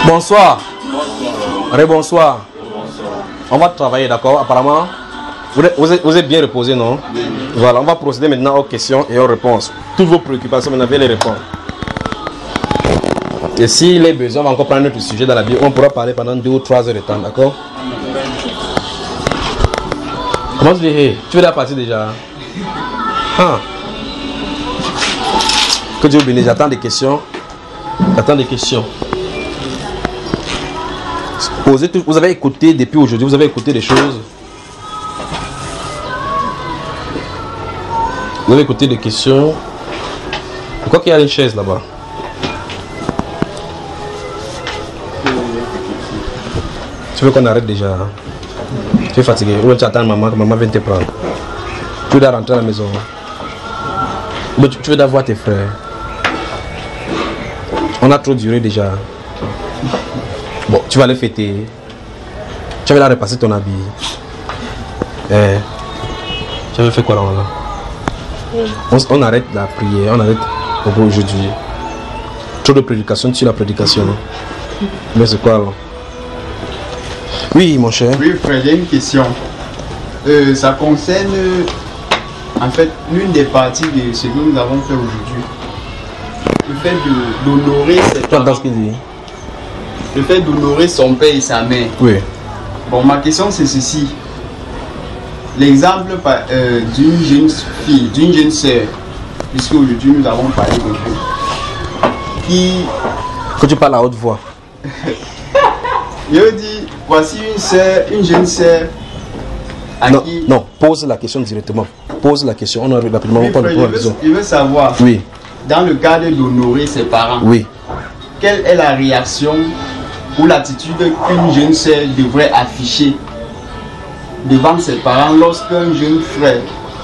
Bonsoir. Rebonsoir. On va travailler, d'accord? Apparemment, vous êtes bien reposé, non? Oui. Voilà, on va procéder maintenant aux questions et aux réponses. Toutes vos préoccupations, maintenant, viens les répondre. Et s'il est besoin, on va encore prendre notre sujet dans la Bible. On pourra parler pendant 2 ou 3 heures de temps, d'accord? Comment tu dis? Tu veux la partie déjà? Ah. Que Dieu vous bénisse. J'attends des questions. J'attends des questions. Vous avez écouté depuis aujourd'hui, vous avez écouté des choses. Vous avez écouté des questions. Pourquoi qu'il y a une chaise là-bas? Tu veux qu'on arrête déjà? Tu es fatigué. Ou tu attends maman, que maman vienne te prendre. Tu dois rentrer à la maison. Mais tu veux voir tes frères. On a trop duré déjà. Bon, tu vas aller fêter. Tu vas aller repasser ton habit. Tu avais fait quoi là? On arrête la prière, on arrête aujourd'hui. Trop de prédication sur la prédication. Mais c'est quoi là? Oui, mon cher. Oui, frère, j'ai une question. Ça concerne en fait l'une des parties de ce que nous avons fait aujourd'hui. Le fait d'honorer ses parents. Dans ce qu'il dit. Le fait d'honorer son père et sa mère. Oui. Bon, ma question c'est ceci. L'exemple d'une jeune fille, d'une jeune sœur, puisque aujourd'hui nous avons parlé de vous, qui... Que tu parles à haute voix. Je dis, voici une jeune sœur à non, qui... Non, pose la question directement. Pose la question, on arrive rapidement. Oui, frère, je veux savoir, oui, dans le cadre d'honorer ses parents, oui, quelle est la réaction ou l'attitude qu'une jeune sœur devrait afficher devant ses parents lorsqu'un jeune frère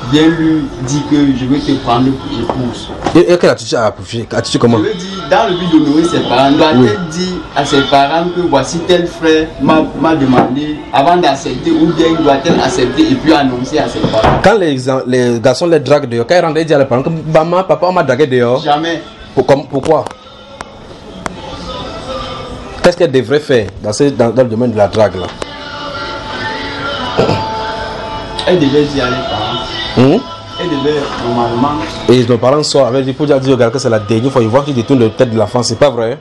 vient lui dire que je veux te prendre pour épouse? Et quelle attitude à afficher? Attitude comment? Je veux dire, dans le but d'honorer ses parents, doit-elle dire à ses parents que voici tel frère m'a demandé avant d'accepter, ou bien doit-elle accepter et puis annoncer à ses parents? Quand les garçons les draguent dehors, quand ils rentrent, ils disent à leurs parents que maman, papa, on m'a dragué dehors. Jamais. Pourquoi? Qu'est-ce qu'elle devrait faire dans le domaine de la drague là? Elle devait dire à les parents. Elle devait normalement. Et nos parents sortent avec pour dire regarde que c'est la dernière fois, ils voient qu'ils détournent la tête de l'enfant, c'est pas vrai?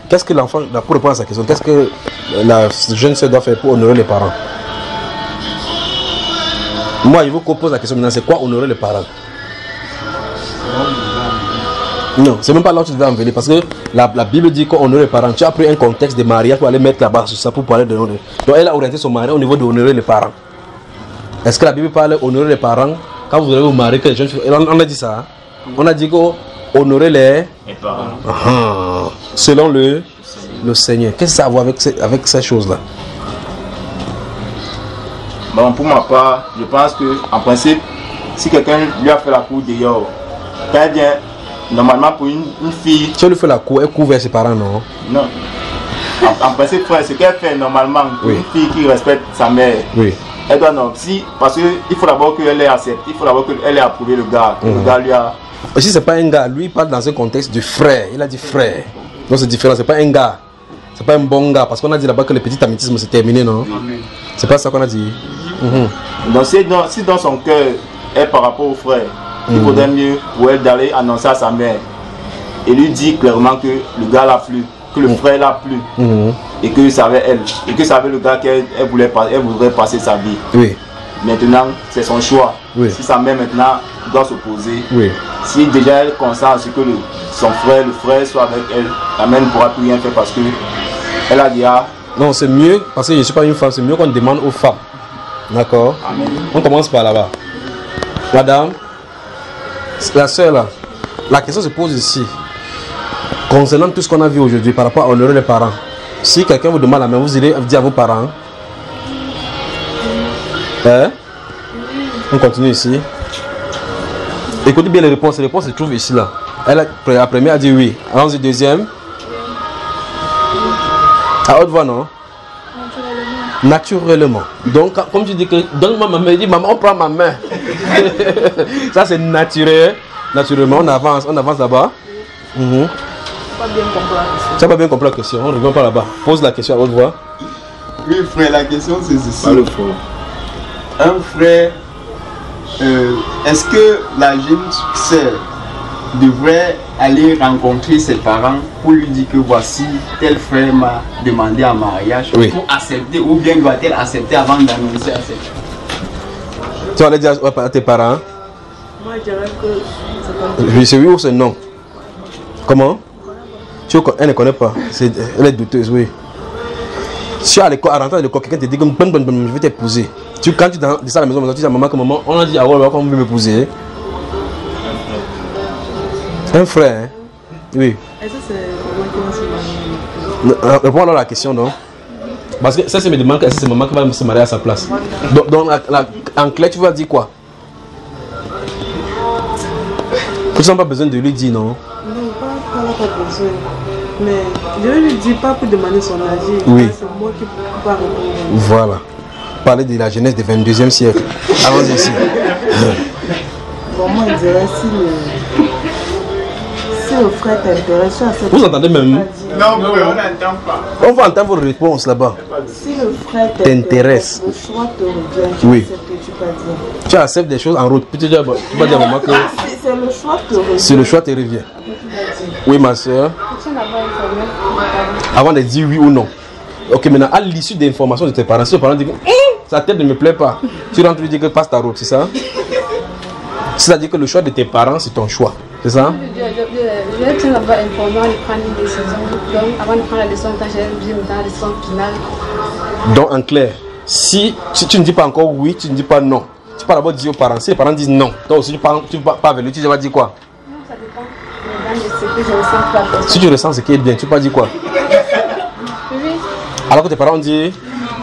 Qu'est-ce que l'enfant, pour répondre à sa question, qu'est-ce que la jeune sœur doit faire pour honorer les parents? Moi, je vous pose la question maintenant, c'est quoi honorer les parents? Non, c'est même pas là où tu devais en venir, parce que la Bible dit qu'on honore les parents. Tu as pris un contexte de mariage pour aller mettre là-bas sur ça pour parler de honorer. Donc elle a orienté son mari au niveau de honorer les parents. Est-ce que la Bible parle d'honorer les parents quand vous allez vous marier, que les jeunes filles... On a dit ça. On a dit qu'honorer les parents. Selon le Seigneur. Qu'est-ce que ça a à voir avec ces choses-là? Bon, pour ma part, je pense que en principe, si quelqu'un lui a fait la cour dehors, quand elle vient, normalement pour une fille... Si elle lui fait la cour, elle court vers ses parents, non? Non. En principe, frère, ce qu'elle fait normalement pour une fille qui respecte sa mère, elle doit non. Parce qu'il faut d'abord qu'elle ait accepté, il faut d'abord qu'elle ait approuvé le gars. Le gars lui a... Et si c'est pas un gars, lui il parle dans un contexte de frère, il a dit frère. Donc c'est différent, c'est pas un gars. C'est pas un bon gars, parce qu'on a dit là-bas que le petit amitisme c'est terminé, non? C'est pas ça qu'on a dit. Donc si dans son cœur est par rapport au frère, il vaudrait mieux pour elle d'aller annoncer à sa mère et lui dire clairement que le gars l'a plu, que le frère l'a plu, et que ça avait elle, et que ça avait le gars qu'elle voudrait passer sa vie. Oui. Maintenant, c'est son choix. Oui. Si sa mère maintenant doit s'opposer, oui. Si déjà elle consent à ce que son frère, le frère soit avec elle, la mère ne pourra plus rien faire parce que elle a dit ah. Non, c'est mieux, parce que je ne suis pas une femme, c'est mieux qu'on demande aux femmes. D'accord? On commence par là-bas. Madame, la soeur là, la question se pose ici. Concernant tout ce qu'on a vu aujourd'hui par rapport à honorer les parents. Si quelqu'un vous demande la main, vous irez dire à vos parents. On continue ici. Écoutez bien les réponses se trouvent ici là. La première a dit oui. Allons-y, deuxième. À haute voix, non? Naturellement. Donc, comme tu dis que donne-moi ma main, il dit maman, on prend ma main. Ça c'est naturel. Naturellement, on avance là-bas. pas bien compris la question. Tu n'as pas bien compris la question, on ne revient pas là-bas. Pose la question à haute voix. Oui, frère, la question c'est ceci. Pas le fond. Un frère, est-ce que la jeune sœur devrait aller rencontrer ses parents pour lui dire que voici tel frère m'a demandé en mariage pour accepter, ou bien doit-elle accepter avant d'annoncer à ses parents? Tu vas aller dire à tes parents? Moi, je dirais que c'est pas Oui, c'est oui ou c'est non? Comment? Elle ne connaît pas. Elle est douteuse, oui. Si à l'école, à rentrer à l'école, quelqu'un te dit que je vais t'épouser. Quand tu descends à la maison, tu dis à maman que maman, on a dit à Roland qu'on veut m'épouser. Un frère, hein? Oui. Est-ce que c'est maman qui va se marier? Réponds alors à la question, non? Parce que ça, c'est me demande est-ce que c'est maman qui va se marier à sa place. Donc en clair, tu vas dire quoi? Tu n'as pas besoin de lui dire, non? Non, pas besoin. Mais je ne lui dis pas pour demander son âge. Oui. C'est moi qui vais répondre. Voilà. Parler de la jeunesse du 22e siècle. Allons-y ici. Bon, moi, je dirais si le frère t'intéresse, vous entendez même? Non, frère, on n'entend pas. On va entendre vos réponses là-bas. Si le frère t'intéresse, le choix te revient. Oui. C'est que tu vas dire. Tu acceptes des choses en route. Puis tu vas dire à maman que C'est le choix te revient. si le choix te revient. Oui, ma soeur. Avant de dire oui ou non. Ok, maintenant, à l'issue des informations de tes parents, si tes parents disent que sa tête ne me plaît pas, tu rentres lui dire que passe ta route, c'est ça? C'est-à-dire que le choix de tes parents, c'est ton choix, c'est ça? Je vais être là-bas informé de prendre une décision. Donc, avant de prendre la décision, quand j'ai dans la décision finale. Donc, en clair, si tu ne dis pas encore oui, tu ne dis pas non. Tu peux d'abord dire aux parents. Si les parents disent non, toi aussi, tu ne vas pas avec lui, tu vas dire quoi? Non, ça dépend. Mais dans ce que je ressens pour la personne. Si tu ressens ce qui est bien, tu peux dire quoi? Oui. Alors que tes parents disent,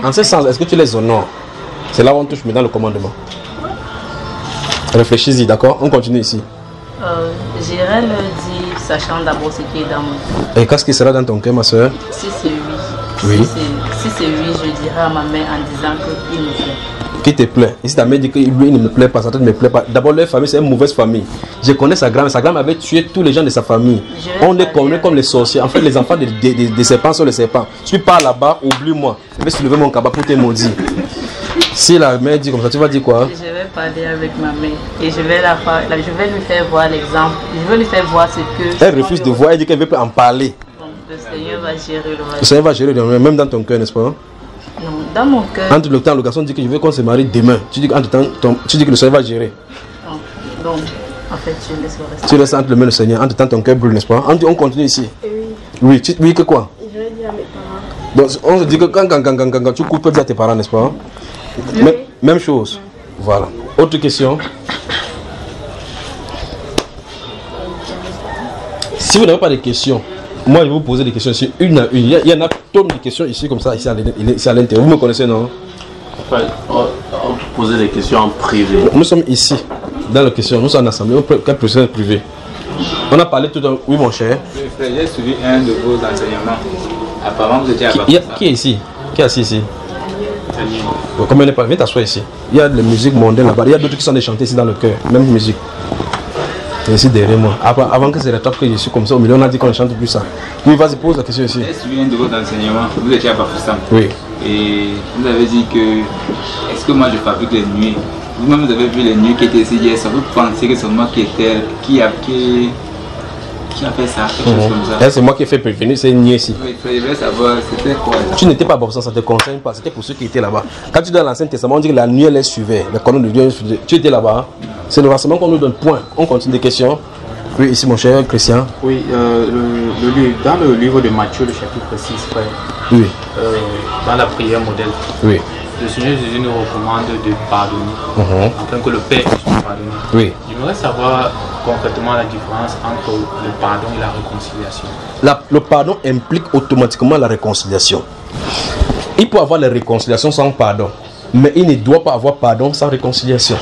en ce sens, est-ce que tu les honores? C'est là où on touche maintenant le commandement. Réfléchis-y, d'accord? On continue ici. J'irai le dire, sachant d'abord ce qui est dans mon cœur. Et qu'est-ce qui sera dans ton cœur, ma soeur? Si c'est oui. Oui. Si c'est oui, je dirai à ma mère en disant qu'il me plaît. Qui te plaît? Et si ta mère dit que lui il ne me plaît pas, sa tête ne me plaît pas. D'abord, leur famille, c'est une mauvaise famille. Je connais sa grand-mère. Sa grand-mère avait tué tous les gens de sa famille. On les connaît comme les sorciers. En fait, les enfants des serpents sont les serpents. Si tu pars là-bas, oublie-moi. Je vais soulever mon cabas pour te maudire. Si la mère dit comme ça, tu vas dire quoi? Je vais parler avec ma mère et je vais lui faire voir l'exemple. Je vais lui faire voir ce que... Elle refuse de voir, elle dit qu'elle ne veut pas en parler. Donc, le Seigneur va gérer le reste. Le Seigneur va gérer même dans ton cœur, n'est-ce pas? Non, dans mon cœur... Entre le temps, le garçon dit que je veux qu'on se marie demain. Tu dis que le Seigneur va gérer. Donc, en fait, je laisse le reste. Tu laisses entre le mains le Seigneur. Entre temps, ton cœur brûle, n'est-ce pas? On continue ici. Oui. Oui, que quoi? Je vais dire à mes parents. Donc, on se dit que quand tu coupes, tu peux dire à tes parents, n'est-ce pas? Même chose. Voilà. Autre question. Si vous n'avez pas de questions, moi je vais vous poser des questions ici, une à une. Il y en a tonnes de questions ici, comme ça, ici à l'intérieur. Vous me connaissez, non? On peut poser des questions en privé. Nous sommes ici, dans la question. Nous sommes en assemblée, quel procès privé. On a parlé tout à l'heure. Oui, mon cher. Oui, frère, j'ai suivi un de vos enseignements. Apparemment, vous étiez à Qui est ici? Qui est assis ici? Comme on n'est pas, viens t'asseoir ici. Il y a de la musique mondaine là-bas. Il y a d'autres qui sont chantés ici dans le cœur. Même musique. C'est ici derrière moi. Avant que c'est la top que je suis comme ça, au milieu, on a dit qu'on ne chante plus ça. Oui, vas-y, pose la question ici. J'ai suivi un de vos enseignements. Vous étiez à Bafoussam. Oui. Et vous avez dit que est-ce que moi je fabrique les nuits? Vous-même vous avez vu les nuits qui étaient ici hier. Ça vous pensez que c'est moi qui a fait ça, quelque chose comme ça? C'est moi qui ai fait prévenir, c'est une ici. Oui, je voulais savoir c'était quoi. Tu n'étais pas à Bafoussam, ça ne te concerne pas. C'était pour ceux qui étaient là-bas. Quand tu es dans l'Ancien Testament, on dit que la nuit elle suivait. Le colonne de Dieu, tu étais là-bas. C'est le renseignement qu'on nous donne. Point. On continue des questions. Oui, ici mon cher Christian. Oui, dans le livre de Matthieu, le chapitre 6, frère. Oui. Dans la prière modèle. Oui. Le Seigneur Jésus nous recommande de pardonner, afin que le Père puisse nous pardonner. Oui. J'aimerais savoir concrètement la différence entre le pardon et la réconciliation. Le pardon implique automatiquement la réconciliation. Il peut avoir la réconciliation sans pardon, mais il ne doit pas avoir pardon sans réconciliation.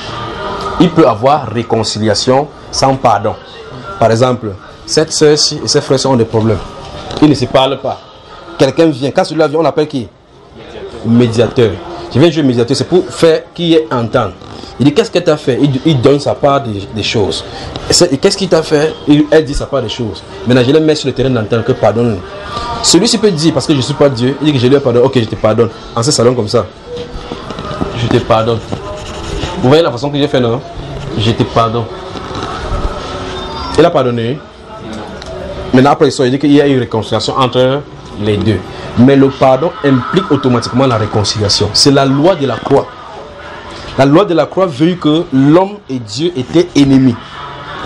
Il peut avoir réconciliation sans pardon. Par exemple, cette soeur-ci et ses frères ont des problèmes. Ils ne se parlent pas. Quelqu'un vient. Quand celui-là vient, on l'appelle qui? Médiateur. Je viens jouer médiateur, c'est pour faire qu'il y ait entente. Il dit qu'est-ce que tu as fait? Il donne sa part des choses. Et qu'est-ce qu'il t'a fait? Elle dit sa part des choses. Maintenant je le mets sur le terrain d'entendre que pardonne. Celui-ci peut dire parce que je ne suis pas Dieu, il dit que je lui ai pardonné, ok je te pardonne. En ce salon comme ça. Je te pardonne. Vous voyez la façon que j'ai fait, non? Je te pardonne. Il a pardonné. Maintenant après il dit qu'il y a une réconciliation entre les deux. Mais le pardon implique automatiquement la réconciliation. C'est la loi de la croix. La loi de la croix veut que l'homme et Dieu étaient ennemis.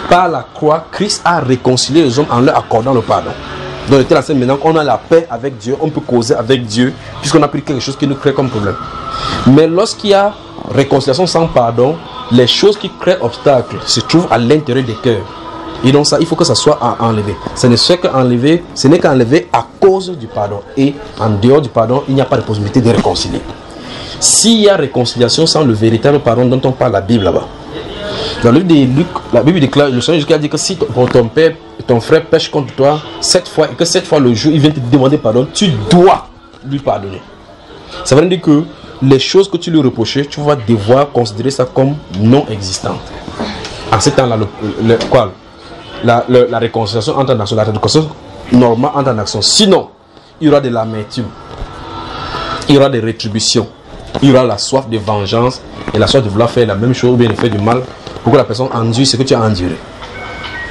Par la croix, Christ a réconcilié les hommes en leur accordant le pardon. Donc, maintenant qu'on a la paix avec Dieu, on peut causer avec Dieu, puisqu'on a pris quelque chose qui nous crée comme problème. Mais lorsqu'il y a réconciliation sans pardon, les choses qui créent obstacle se trouvent à l'intérieur des cœurs. Et donc ça, il faut que ça soit enlevé. Ce n'est qu'enlevé à cause du pardon. Et en dehors du pardon, il n'y a pas de possibilité de réconcilier. S'il y a réconciliation sans le véritable pardon dont on parle la Bible là-bas. Dans le livre de Luc, la Bible déclare, le Seigneur Jésus a dit que si ton frère pêche contre toi 7 fois et que 7 fois le jour il vient te demander pardon, tu dois lui pardonner. Ça veut dire que les choses que tu lui reprochais, tu vas devoir considérer ça comme non existantes. En ce temps-là, la réconciliation entre nations, la réconciliation normale entre nations. Sinon, il y aura de l'amertume, il y aura des rétributions, il y aura la soif de vengeance et la soif de vouloir faire la même chose ou bien de faire du mal pour que la personne endure ce que tu as enduré.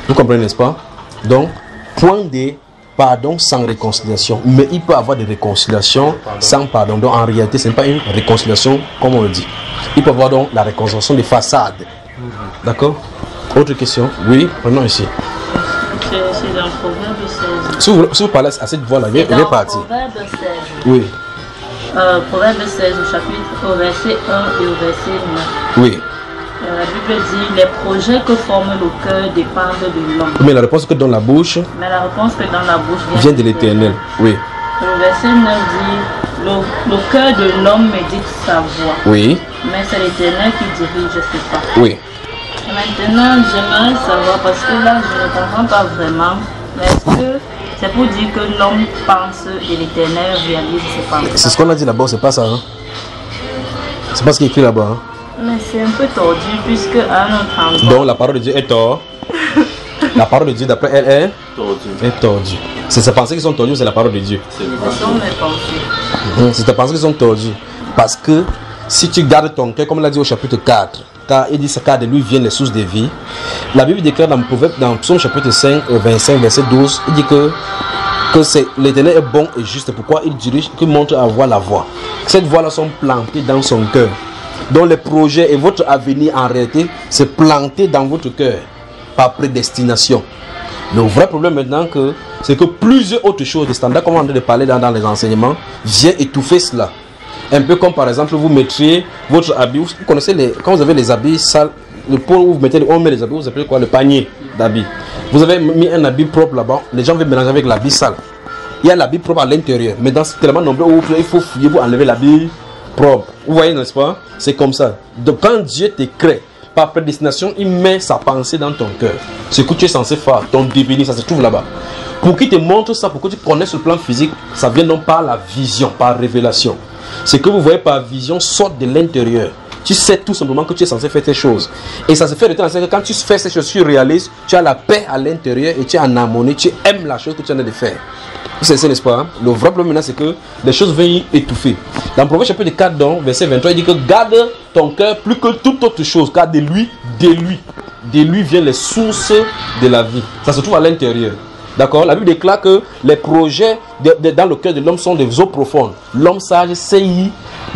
Vous comprenez, n'est-ce pas? Donc, point de pardon sans réconciliation. Mais il peut y avoir des réconciliations sans pardon. Donc, en réalité, ce n'est pas une réconciliation comme on le dit. Il peut y avoir donc la réconciliation de façade. D'accord? Autre question? Oui, prenons ici. C'est dans le Proverbe 16. Si vous parlez à cette voix-là, il est parti. Proverbe 16. Oui. Proverbe 16 au chapitre, au verset 1 et au verset 9. Oui. La Bible dit, les projets que forme le cœur dépendent de l'homme. Mais la réponse que dans la bouche dans la bouche vient de l'Éternel. Oui. Le verset 9 dit, le cœur de l'homme médite sa voix. Oui. Mais c'est l'Éternel qui dirige ses pas. Oui. Et maintenant, j'aimerais savoir, parce que là, je ne comprends pas vraiment, mais est-ce que c'est pour dire que l'homme pense et l'Éternel réalise ses pensées? C'est ce qu'on a dit là-bas, c'est pas ça. Hein? C'est pas ce qui est écrit là-bas. Hein? Mais c'est un peu tordu, puisque à un autre endroit... Donc la parole de Dieu est tordue. La parole de Dieu, d'après elle, est tordue. C'est ses pensées qui sont tordues ou c'est la parole de Dieu? Ce sont mes pensées. C'est tes pensées qui sont tordues. Parce que si tu gardes ton cœur, comme il a dit au chapitre 4, car il dit car de lui viennent les sources de vie. La Bible déclare dans Psaume chapitre 5, 25, verset 12, il dit que l'Éternel est bon et juste. Pourquoi il dirige, qu'il montre à voir la voie. Cette voie-là sont plantées dans son cœur. Donc les projets et votre avenir en réalité, c'est planté dans votre cœur par prédestination. Le vrai problème maintenant, c'est que plusieurs autres choses, des standards comme on est en train de parler dans les enseignements, viennent étouffer cela. Un peu comme par exemple, vous mettriez votre habit, vous connaissez quand vous avez les habits sales, le pot où vous mettez, on met les habits, vous appelez quoi? Le panier d'habits. Vous avez mis un habit propre là-bas, les gens veulent mélanger avec l'habit sale. Il y a l'habit propre à l'intérieur, mais dans tellement nombreux, il faut fouiller pour enlever l'habit propre. Vous voyez, n'est-ce pas? C'est comme ça. Donc quand Dieu te crée, par prédestination, il met sa pensée dans ton cœur. Ce que tu es censé faire, ton devenir, ça se trouve là-bas. Pour qu'il te montre ça, pour que tu connaisses le plan physique, ça vient non par la vision, par révélation. Ce que vous voyez par vision sort de l'intérieur. Tu sais tout simplement que tu es censé faire ces choses. Et ça se fait de temps en temps que quand tu fais ces choses, tu réalises, tu as la paix à l'intérieur et tu es en harmonie, tu aimes la chose que tu es en train de faire. Vous savez, n'est-ce pas? Le vrai problème maintenant, c'est que les choses viennent étouffer. Dans le Proverbe chapitre 4, donc, verset 23, il dit que garde ton cœur plus que toute autre chose, car de lui viennent les sources de la vie. Ça se trouve à l'intérieur. D'accord? La Bible déclare que les projets dans le cœur de l'homme sont des eaux profondes. L'homme sage sait y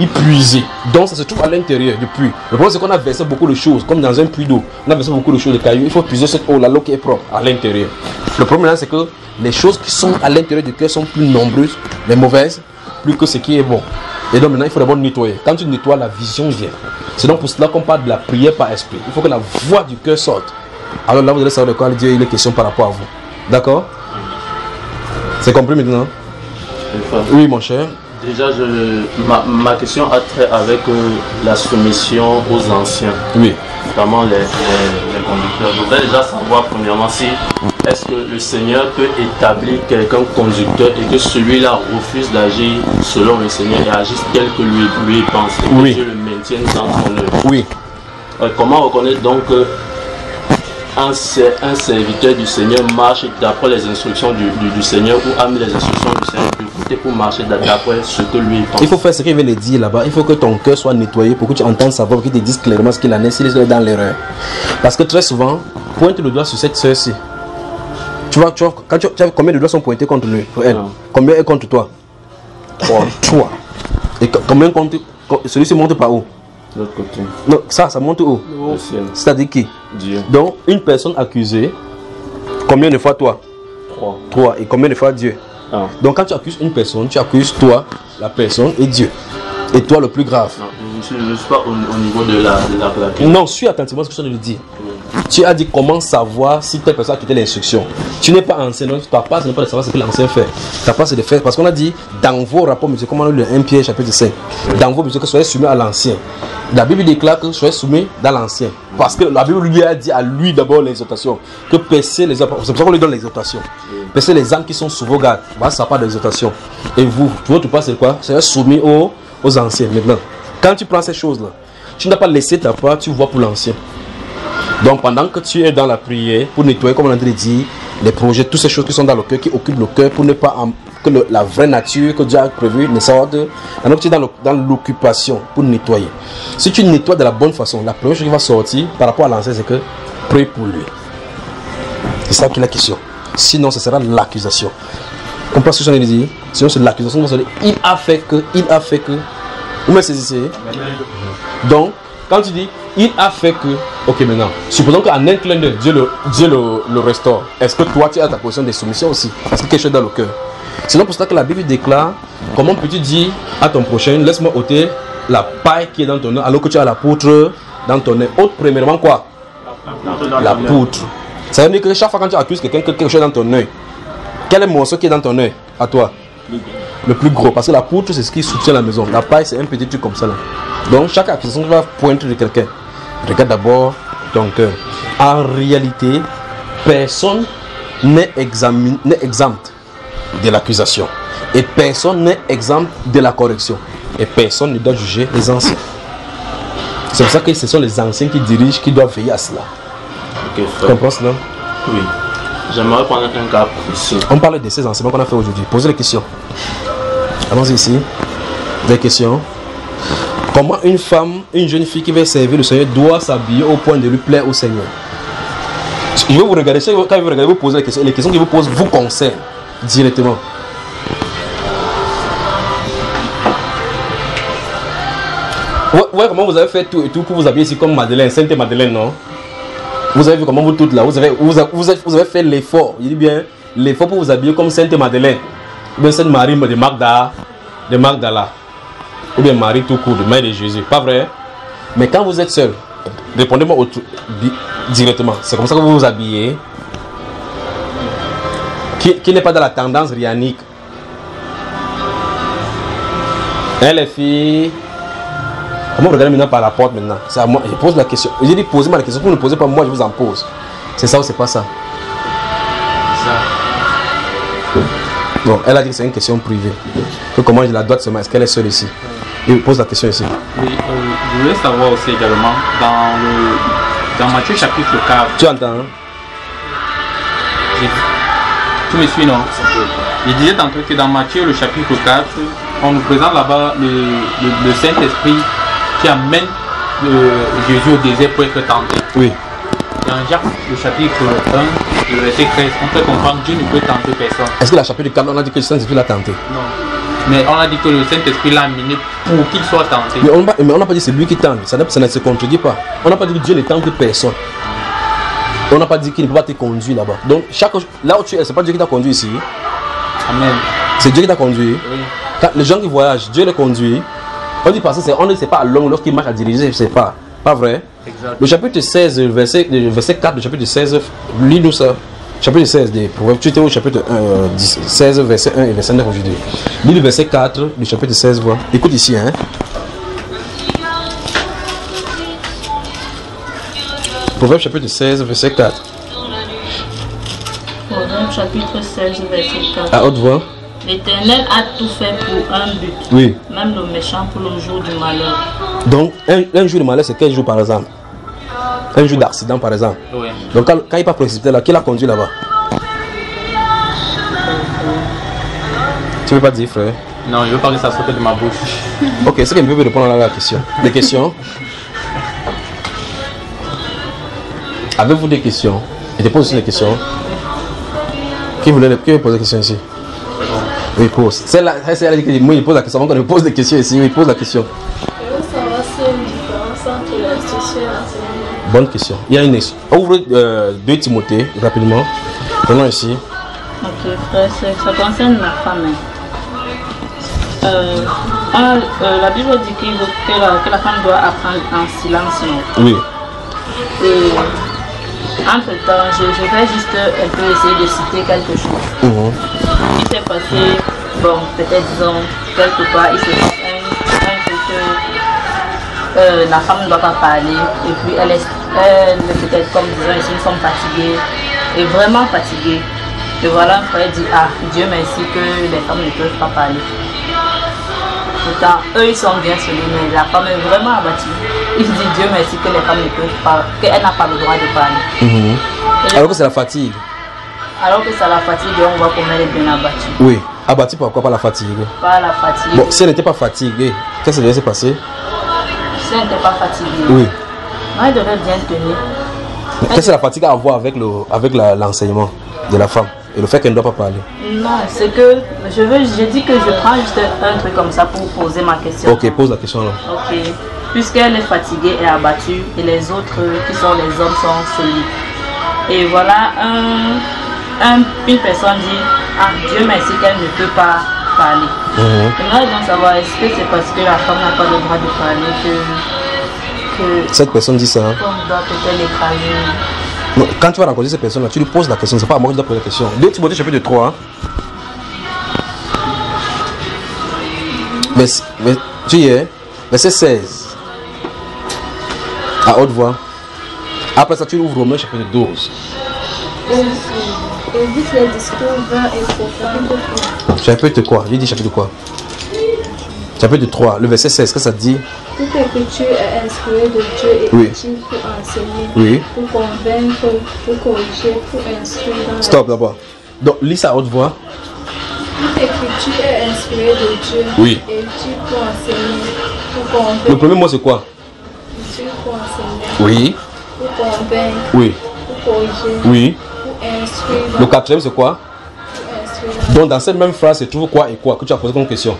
puiser. Donc ça se trouve à l'intérieur du puits. Le problème c'est qu'on a versé beaucoup de choses, comme dans un puits d'eau. On a versé beaucoup de choses de cailloux. Il faut puiser cette eau, l'eau qui est propre à l'intérieur. Le problème là c'est que les choses qui sont à l'intérieur du cœur sont plus nombreuses, les mauvaises, plus que ce qui est bon. Et donc maintenant il faut d'abord nettoyer. Quand tu nettoies, la vision vient. C'est donc pour cela qu'on parle de la prière par esprit. Il faut que la voix du cœur sorte. Alors là vous allez savoir de quoi Dieu il est question par rapport à vous. D'accord? C'est compris maintenant? Oui mon cher. Déjà, ma question a trait avec la soumission aux anciens. Oui. Notamment les conducteurs. Je voudrais déjà savoir premièrement si est-ce que le Seigneur peut établir quelqu'un conducteur et que celui-là refuse d'agir selon le Seigneur et agisse tel que lui pense. Et que Dieu le maintienne dans son œuvre. Oui. Comment reconnaître donc un serviteur du Seigneur marche d'après les instructions du Seigneur ou a mis les instructions du Seigneur de côté pour marcher d'après ce que lui pense? Il faut faire ce qu'il veut le dire là-bas. Il faut que ton cœur soit nettoyé pour que tu entendes sa voix, pour qu'il te dise clairement ce qu'il en est, s'il est dans l'erreur. Parce que très souvent, pointe le doigt sur cette soeur-ci. Tu vois, quand tu as combien de doigts sont pointés contre lui, pour elle? Combien est contre toi? 3. Et combien contre celui-ci monte par où? L'autre côté. Non, ça monte où? Le ciel. C'est-à-dire qui? Dieu. Donc, une personne accusée, combien de fois toi? 3. Et combien de fois Dieu? 1. Donc, quand tu accuses une personne, tu accuses toi, la personne et Dieu. Et toi, le plus grave. Non, je ne suis pas au niveau de la plaque. Non, suis attentivement ce que je viens de dire. Tu as dit comment savoir si telle personne a quitté l'instruction. Tu n'es pas ancien, donc ta part, ce n'est pas de savoir ce que l'ancien fait. Ta part, c'est de faire. Parce qu'on a dit dans vos rapports, monsieur, comme on a lu le 1 Pierre chapitre 5, dans vos, monsieur, que soyez soumis à l'ancien. La Bible déclare que soyez soumis dans l'ancien. Parce que la Bible lui a dit à lui d'abord l'exhortation. Que percez les apôtres. C'est pour ça qu'on lui donne l'exhortation. Percez les âmes qui sont sous vos gardes. Voilà, ça n'a pas d'exhortation. Et vous, votre part, c'est quoi? Soyez soumis aux anciens. Maintenant, quand tu prends ces choses-là, tu n'as pas laissé ta part, tu vois pour l'ancien. Donc pendant que tu es dans la prière pour nettoyer, comme on a dit, les projets, toutes ces choses qui sont dans le cœur, qui occupent le cœur, pour ne pas que la vraie nature que Dieu a prévue ne sorte. Alors que tu es dans l'occupation pour nettoyer. Si tu nettoies de la bonne façon, la première chose qui va sortir par rapport à l'ancien, c'est que prie pour lui. C'est ça qui est la question. Sinon, ce sera l'accusation. Comprends ce que je viens de dire? Sinon, c'est l'accusation. Il a fait que. Vous me saisissez? Donc, quand tu dis il a fait que, ok, maintenant, supposons qu'en un clin d'œil, Dieu le restaure. Est-ce que toi tu as ta position de soumission aussi? Parce que quelque chose dans le cœur. Sinon, pour ça que la Bible déclare, comment peux-tu dire à ton prochain, laisse-moi ôter la paille qui est dans ton œil, alors que tu as la poutre dans ton œil? Ôte premièrement quoi? La poutre. Ça veut dire que chaque fois quand tu accuses quelqu'un que quelque chose dans ton œil, quel est le morceau qui est dans ton œil à toi? Le plus gros, parce que la poutre c'est ce qui soutient la maison. La paille c'est un petit truc comme ça là. Donc chaque accusation va pointer de quelqu'un. Regarde d'abord ton cœur. En réalité, personne n'est exempt de l'accusation. Et personne n'est exempt de la correction. Et personne ne doit juger les anciens. C'est pour ça que ce sont les anciens qui dirigent, qui doivent veiller à cela. Ok, tu comprends cela? Oui. J'aimerais prendre un cas précis. On parle de ces enseignements qu'on a fait aujourd'hui. Posez les questions. Allons-y ici. Des questions. Comment une femme, une jeune fille qui veut servir le Seigneur doit s'habiller au point de lui plaire au Seigneur? Je vais vous regarder. Quand vous regardez, vous posez les questions. Les questions que vous posez vous concernent directement. Ouais, comment vous avez fait tout et tout pour vous habiller ici comme Madeleine, Sainte Madeleine, non? Vous avez vu comment vous toutes là, vous avez fait l'effort, il dit bien, l'effort pour vous habiller comme Sainte Madeleine, ou bien Sainte Marie de Magdala, ou bien Marie tout court, de Mère de Jésus, pas vrai? Mais quand vous êtes seul, répondez-moi directement, c'est comme ça que vous vous habillez, qui n'est pas dans la tendance rianique. Hein les filles? Comment vous regardez maintenant par la porte maintenant? C'est à moi, je pose la question. J'ai dit posez-moi la question, vous ne posez pas moi, je vous en pose. C'est ça ou c'est pas ça? C'est ça. Bon, elle a dit que c'est une question privée. Que comment je la dois seulement, est-ce qu'elle est seule ici? Je pose la question ici. Oui, je voulais savoir aussi également, dans Matthieu chapitre 4. Tu entends? Hein? Tu me suis, non? Il disait tantôt que dans Matthieu le chapitre 4, on nous présente là-bas le Saint-Esprit qui amène Jésus au désert pour être tenté. Oui. Dans Jacques, le chapitre 1, le verset 13, on peut comprendre que Dieu ne peut tenter personne. Est-ce que la chapitre 4, on a dit que le Saint-Esprit l'a tenté? Non. Mais on a dit que le Saint-Esprit l'a amené pour qu'il soit tenté. Mais on n'a pas dit que c'est lui qui tente. Ça ne se contredit pas. On n'a pas dit que Dieu ne tente personne. On n'a pas dit qu'il ne peut pas te conduire là-bas. Donc, là où tu es, ce n'est pas Dieu qui t'a conduit ici. Amen. C'est Dieu qui t'a conduit. Oui. Quand les gens qui voyagent, Dieu les conduit. On dit parce que on ne sait pas à l'homme lorsqu'il marche à diriger, c'est pas vrai. Exact. Le chapitre 16, verset 4 du chapitre 16, lis-nous ça. Chapitre 16 des Proverbes. Tu étais au chapitre 16, verset 1 et verset 9 aujourd'hui. Lis le verset 4 du chapitre 16, vois. Écoute ici, hein. Proverbes chapitre 16, verset 4. Proverbes chapitre 16, verset 4. À haute voix. L'Éternel a tout fait pour un but. Oui. Même le méchant pour le jour du malheur. Donc, un jour de malheur, c'est quel jour par exemple? Un jour d'accident par exemple. Oui. Donc quand il pas précipité là, qui l'a conduit là-bas? Tu veux pas dire, frère? Non, je veux pas que ça sorte de ma bouche. Ok, c'est qu'il peut répondre à la question. Des questions? Avez-vous des questions? Et te pose aussi des questions. Qui veut poser des questions ici? Oui, pose. C'est là que moi il pose la question. Avant qu'on me pose des questions ici, il pose la question. Je veux savoir s'il y a une différence entre l'institution et l'enseignement. Bonne question. Il y a une question. Ouvre 2 Timothée rapidement. Prenons ici. Ok, frère, ça concerne la femme. La Bible dit que la femme doit apprendre en silence. Non? Oui. Et entre temps, je vais juste un peu essayer de citer quelque chose. Il s'est passé, bon, peut-être disons, quelque part, il se passe un truc que la femme ne doit pas parler, et puis elle peut-être comme disons ici, nous sommes fatigués, et vraiment fatigués. Et voilà, un frère dit, ah, Dieu merci que les femmes ne peuvent pas parler. Pourtant, eux ils sont bien solis, mais la femme est vraiment abattue. Il dit Dieu merci que les femmes ne peuvent pas, qu'elle n'a pas le droit de parler. Alors que c'est la fatigue. Alors que c'est la fatigue, on voit comment elle est bien abattue. Oui. Abattue pourquoi? Pas la fatigue. Pas la fatigue. Bon, si elle n'était pas fatiguée, qu'est-ce qui devait se passer? Si elle n'était pas fatiguée, oui. Non, elle devait bien tenir. Qu'est-ce que la fatigue a à voir avec l'enseignement de la femme et le fait qu'elle ne doit pas parler? Non, c'est que je dis que je prends juste un truc comme ça pour poser ma question. Ok, pose la question là. Ok. Puisqu'elle est fatiguée et abattue et les autres qui sont les hommes sont solides. Et voilà, une personne dit, ah Dieu merci qu'elle ne peut pas parler. J'aimerais donc savoir, est-ce que c'est parce que la femme n'a pas le droit de parler que cette personne dit ça? Qu'on doit peut-être l'écraser? Non, quand tu vas rencontrer cette personne là, tu lui poses la question, c'est pas à moi que tu dois poser la question. 2 Timothée chapitre 3. Hein? Mais tu y es, verset 16. À haute voix. Après ça, tu ouvres Romains chapitre 12. Évite les discours vains et faux. Chapitre quoi? J'ai dit chapitre quoi? Chapitre 3, le verset 16, qu'est-ce que ça dit? Toute écriture est inspirée de Dieu et utile pour enseigner, pour convaincre, pour corriger, pour instruire dans la... Stop d'abord. Donc, lis ça à haute voix. Toute écriture est inspirée de Dieu et utile pour enseigner, pour convaincre. Le premier mot c'est quoi? Utile pour enseigner. Oui. Pour convaincre. Oui. Pour corriger. Oui. Pour instruire. Le quatrième c'est quoi? Pour instruire. Donc dans cette même phrase, c'est toujours quoi et quoi que tu as posé comme question?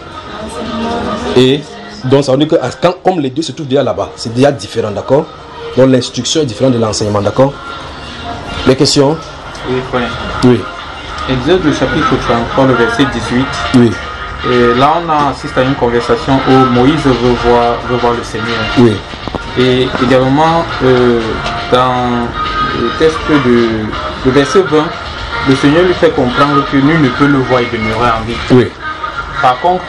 Et donc ça veut dire que comme les deux se trouvent déjà là-bas, c'est déjà différent, d'accord? Donc l'instruction est différente de l'enseignement, d'accord? Les questions? Oui, frère. Oui. Exode le chapitre 33, le verset 18. Oui. Et là, on assiste à une conversation où Moïse veut voir le Seigneur. Oui. Et également, dans le texte le verset 20, le Seigneur lui fait comprendre que nul ne peut le voir et demeurer en vie. Oui. Par contre,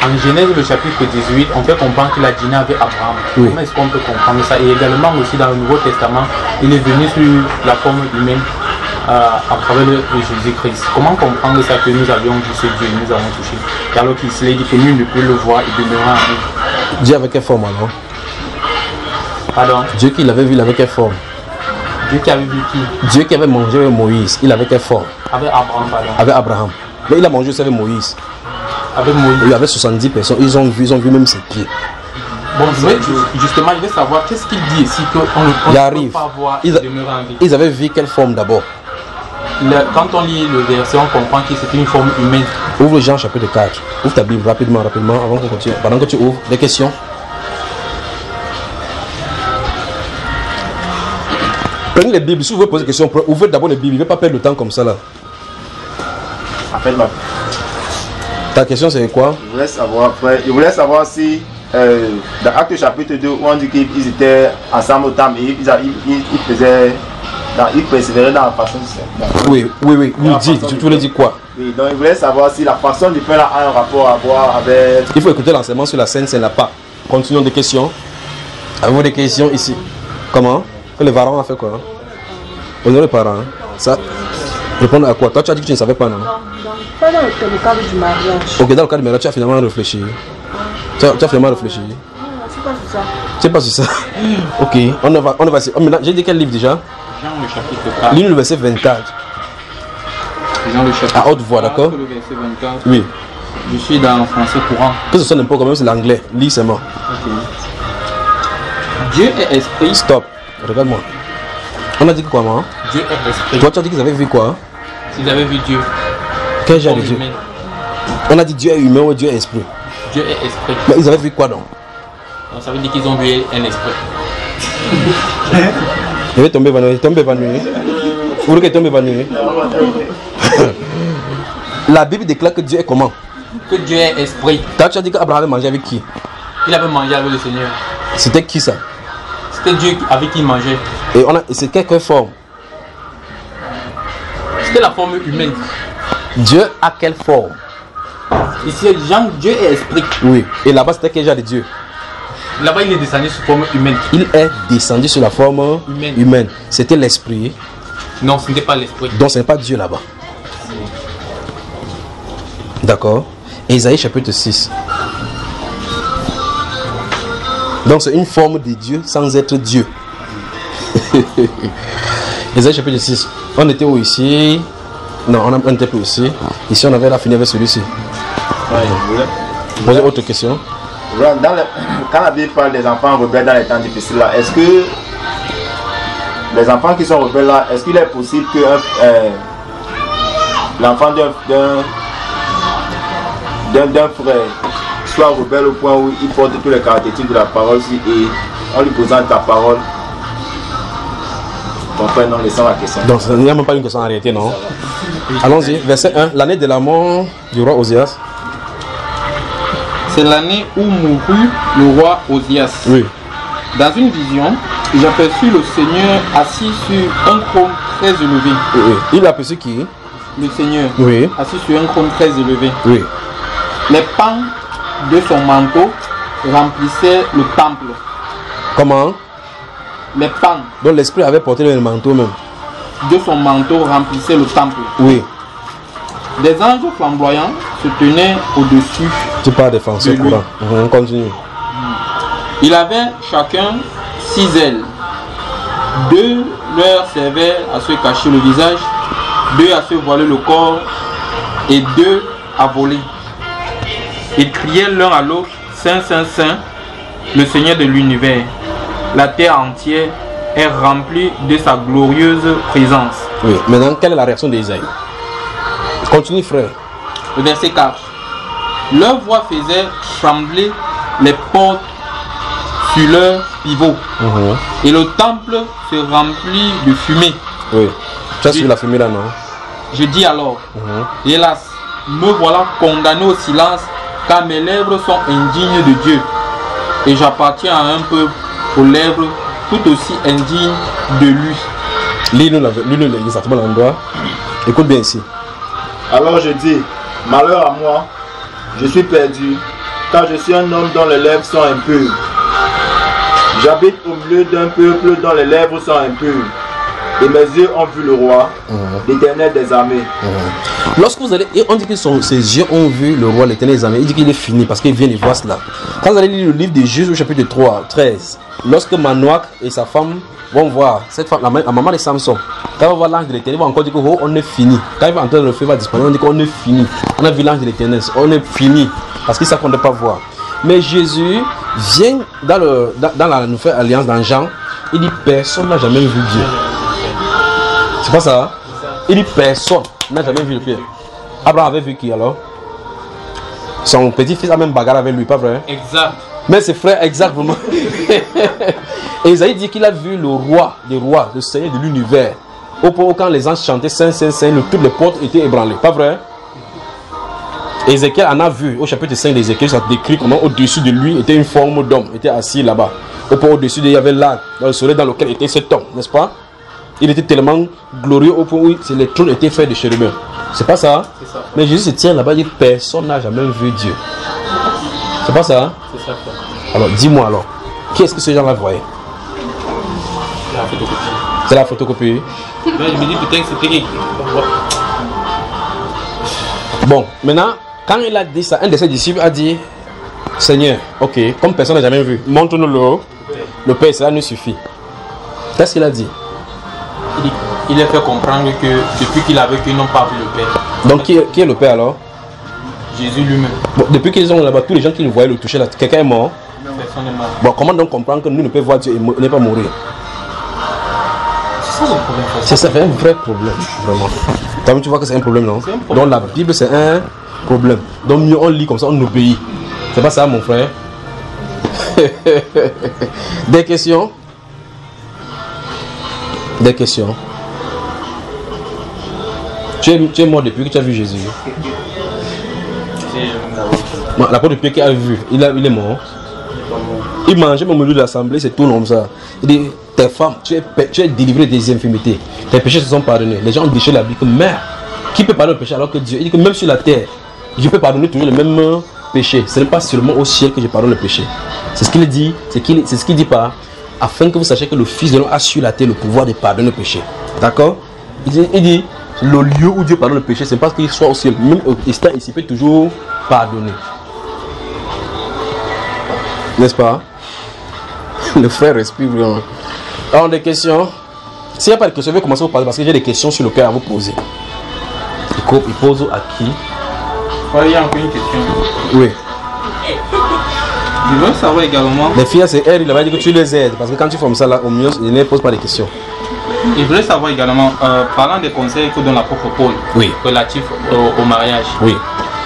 en Genèse, le chapitre 18, on fait comprendre qu'il a dîné avec Abraham. Oui. Comment est-ce qu'on peut comprendre ça? Et également aussi dans le Nouveau Testament, il est venu sur la forme humaine à travers le Jésus-Christ. Comment comprendre ça que nous avions vu ce Dieu, nous avons touché? Et alors qu'il s'est dit que nul ne peut le voir et demeurer en vie. Dieu avec quelle forme alors? Pardon? Dieu qui l'avait vu, il avait quelle forme? Dieu qui avait vu qui? Dieu qui avait mangé avec Moïse, il avait quelle forme? Avec Abraham, pardon. Avec Abraham. Mais il a mangé aussi avec Moïse. Avec Moïse. Il y avait 70 personnes, ils ont vu même ses pieds. Bon, justement, je vais savoir qu'est-ce qu'il dit ici qu'on ne peut pas voir et demeurer en vie. Ils avaient vu quelle forme d'abord? Quand on lit le verset, on comprend que c'était une forme humaine. Ouvre Jean chapitre 4. Ouvre ta Bible rapidement, avant qu'on continue. Pendant que tu ouvres, des questions? Prenez les Bibles, si vous voulez poser des questions, ouvrez d'abord les Bibles, ne vais pas perdre le temps comme ça là. Appelle-moi. Ta question c'est quoi? Je voulais savoir si dans Actes chapitre 2 où on dit qu'ils étaient ensemble au temps mais ils persévéraient dans la façon de faire. Oui, dis, tu voulais dire quoi? Oui, donc je voulais savoir si la façon du pain a un rapport à voir avec... Il faut écouter l'enseignement sur la scène, c'est là pas. Continuons des questions. Avez-vous des questions ici? Comment? Que les parents ont fait quoi? Honorer les parents. Hein? Ça, répondre à quoi? Toi tu as dit que tu ne savais pas, non? Pas dans le cadre du mariage. Ok, dans le cadre du mariage, tu as finalement réfléchi. Tu as finalement réfléchi. C'est pas ça. C'est pas sur ça. Ok, on va. Oh, maintenant, j'ai dit quel livre déjà? Jean le chapitre 4. Lis le verset 24. Jean le chapitre 4. À haute voix, d'accord? Le verset 24. Oui. Je suis dans le français courant. Que ce soit n'importe comment, c'est l'anglais. Lis seulement. Ok. Dieu est esprit. Stop. Regarde-moi. On a dit quoi, moi? Dieu est esprit. Toi, tu as dit qu'ils avaient vu quoi? S'ils avaient vu Dieu. Quel genre de Dieu? On a dit Dieu est humain ou Dieu est esprit? Dieu est esprit. Mais ils avaient vu quoi donc? Donc ça veut dire qu'ils ont vu un esprit. Il va tomber évanoui. Vous voulez qu'il tombe évanoui? La Bible déclare que Dieu est comment? Que Dieu est esprit. Quand tu as dit qu'Abraham avait mangé avec qui? Il avait mangé avec le Seigneur. C'était qui ça? C'était Dieu avec qui il mangeait. Et c'est quelle forme? C'était la forme humaine. Dieu a quelle forme? Ici, Jean, Dieu est esprit. Oui. Et là-bas, c'était quel genre de Dieu? Là-bas, il est descendu sous forme humaine. Il est descendu sur la forme humaine. C'était l'esprit. Non, ce n'était pas l'esprit. Donc, ce n'est pas Dieu là-bas. D'accord. Ésaïe chapitre 6. Donc, c'est une forme de Dieu sans être Dieu. Ésaïe chapitre 6. On était où ici? Non, on n'était plus ici. Ici, on avait la fini avec celui-ci. Posez autre question. Quand la Bible parle des enfants rebelles dans les temps difficiles, là, est-ce que les enfants qui sont rebelles là, est-ce qu'il est possible que l'enfant d'un frère soit rebelle au point où il porte toutes les caractéristiques de la parole et en lui posant ta parole, ton frère non laissant la question? Donc, il n'y a même pas une question en réalité, non? Allons-y, verset 1. L'année de la mort du roi Osias. C'est l'année où mourut le roi Osias. Oui. Dans une vision, j'aperçus le Seigneur assis sur un trône très élevé. Oui. Il a aperçu qui? Le Seigneur. Oui. Assis sur un trône très élevé. Oui. Les pans de son manteau remplissaient le temple. Comment? Les pans. Donc l'esprit avait porté le manteau même. De son manteau remplissait le temple. Oui. Des anges flamboyants se tenaient au-dessus. Tu parles des français courants. On continue. Il avait chacun 6 ailes. 2 leur servaient à se cacher le visage, 2 à se voiler le corps et 2 à voler. Ils criaient l'un à l'autre, Saint, Saint, Saint, le Seigneur de l'univers. La terre entière est remplie de sa glorieuse présence. Oui. Maintenant, quelle est la réaction d'Ésaïe? Continue, frère. Le verset 4. Leur voix faisait trembler les portes sur leurs pivots. Et le temple se remplit de fumée. Oui. Tu as suivi la fumée là, non? Je dis alors, hélas, me voilà condamné au silence, car mes lèvres sont indignes de Dieu. Et j'appartiens à un peuple aux lèvres tout aussi indignes de lui. Lis-nous exactement l'endroit. Écoute bien ici. Alors je dis, malheur à moi, je suis perdu, car je suis un homme dont les lèvres sont impures. J'habite au milieu d'un peuple dont les lèvres sont impures. Et mes yeux ont vu le roi, l'Éternel des armées. Lorsque vous allez, on dit que ses yeux ont vu le roi, l'Éternel des armées. Il dit qu'il est fini parce qu'il vient de voir cela. Quand vous allez lire le livre des Juges au chapitre 3, 13, lorsque Manoach et sa femme vont voir cette femme, la maman de Samson, quand on va voir l'ange de l'Éternel, il va encore dire que oh, on est fini. Quand il va entendre le feu va disparaître, on dit qu'on est fini. On a vu l'ange de l'Éternel, on est fini parce qu'ils savent qu'on ne peut pas voir. Mais Jésus vient dans la nouvelle alliance dans Jean, il dit personne n'a jamais vu Dieu. C'est pas ça? Il dit personne n'a jamais vu le Père. Abraham avait vu qui alors? Son petit-fils a même bagarre avec lui, pas vrai? Exact. Mais ses frères, exactement. Et Isaïe dit qu'il a vu le roi des rois, le Seigneur de l'univers. Au point où quand les anges chantaient Saint, Saint, Saint, toutes les portes étaient ébranlées, pas vrai? Et Ézéchiel en a vu, au chapitre 5 d'Ézéchiel, ça décrit comment au-dessus de lui était une forme d'homme, était assis là-bas. Au point au-dessus de lui, il y avait l'arc, dans le soleil dans lequel était cet homme, n'est-ce pas? Il était tellement glorieux au point où les trônes étaient faits de chérubins. C'est pas ça? C'est ça. Mais Jésus se tient là-bas, il dit personne n'a jamais vu Dieu. C'est pas ça? C'est ça. Alors dis-moi alors, qu'est-ce que ces gens-là voyaient? La photocopie. C'est la photocopie. Mais je me dis peut-être que c'était... Bon, maintenant, quand il a dit ça, un de ses disciples a dit Seigneur, ok, comme personne n'a jamais vu, montre-nous-le. le Père, cela nous suffit. Qu'est-ce qu'il a dit? Il a fait comprendre que depuis qu'il a vécu, ils n'ont pas vu le Père. Donc qui est le Père alors? Jésus lui-même. Bon, depuis qu'ils sont là-bas, tous les gens qui le voyaient le toucher, quelqu'un est mort. Personne n'est mort. Bon, comment donc comprendre que nous ne pouvons voir Dieu et ne pas mourir? C'est ça le problème. C'est ça, c'est un vrai problème, vraiment. Toi, tu vois que c'est un problème, non? Donc la Bible, c'est un problème. Donc mieux on lit comme ça, on obéit. C'est pas ça, mon frère? Des questions? Des questions? Tu es mort depuis que tu as vu Jésus? Bon, l'apôtre de Pierre qui a vu, il est mort. Il mangeait au milieu de l'assemblée, c'est tout comme ça. Il dit, tes femmes, tu es délivré des infirmités. Tes péchés se sont pardonnés. Les gens ont déchiré la Bible que merde. Qui peut pardonner le péché alors que Dieu? Il dit que même sur la terre, je peux pardonner toujours le même péché. Ce n'est pas seulement au ciel que je pardonne le péché. C'est ce qu'il dit. C'est ce qu'il dit pas. Afin que vous sachiez que le Fils de l'homme a sur la terre le pouvoir de pardonner le péché. D'accord? Il dit, le lieu où Dieu pardonne le péché, c'est parce qu'il soit au ciel. Même instant ici, il peut toujours pardonner. N'est-ce pas? Le frère respire vraiment. Alors, des questions? S'il n'y a pas de questions, je vais commencer à vous parler parce que j'ai des questions sur le cœur à vous poser. Il pose à qui? Il y a encore une question. Oui. Je veux savoir également. Les filles, c'est elle, il va dire que tu les aides. Parce que quand tu fais ça, là, au mieux, il ne pose pas de questions. Je voulais savoir également, parlant des conseils que donne l'apôtre Paul, oui, relatifs au mariage. Oui.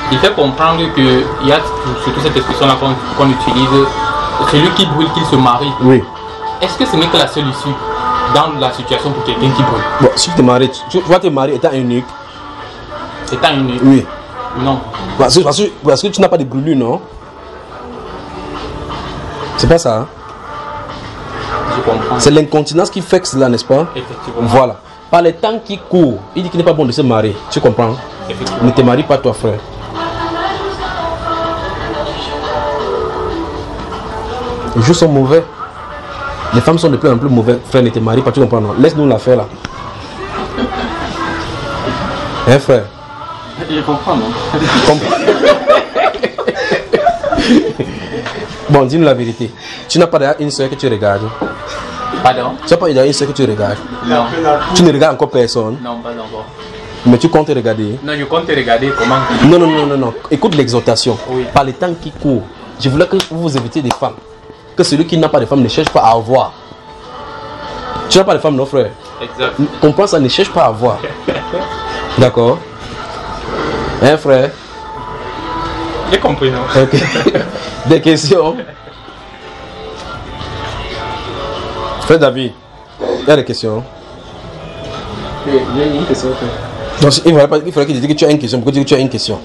Il fait comprendre qu'il y a surtout cette expression-là qu'on utilise, celui qui brûle, qu'il se marie. Oui. Est-ce que ce n'est que la seule issue dans la situation pour quelqu'un qui brûle? Bon, si tu te maries, tu vas te marier étant unique. Étant unique? Oui. Non. Parce que tu n'as pas de brûlure, non? C'est pas ça, hein? Je comprends. C'est l'incontinence qui fait que cela, n'est-ce pas? Effectivement. Voilà. Par les temps qui courent, il dit qu'il n'est pas bon de se marier. Tu comprends? Effectivement. Ne te marie pas, toi, frère. Les jours sont mauvais. Les femmes sont de plus en plus mauvaises. Frère, ne te marie pas, tu comprends? Non? Laisse-nous la faire là. Hein, frère? Je comprends, non? Bon, dis-nous la vérité. Tu n'as pas d'ailleurs une soeur que tu regardes? Pardon? Tu n'as pas d'ailleurs une soeur que tu regardes? Non. Tu ne regardes encore personne? Non, pas encore. Mais tu comptes regarder? Non, je compte regarder comment... Non. Écoute l'exhortation. Oui. Par les temps qui courent, je voulais que vous évitiez des femmes. Que celui qui n'a pas de femme ne cherche pas à avoir. Tu n'as pas de femme, non, frère? Exact. Comprends ça, ne cherche pas à avoir. D'accord? Hein, frère? J'ai compris, non? Ok. Des questions? Frère David, il y a des questions? J'ai une question, frère. Donc, il faudrait qu'il dise que tu as une question. Pourquoi tu dis que tu as une question?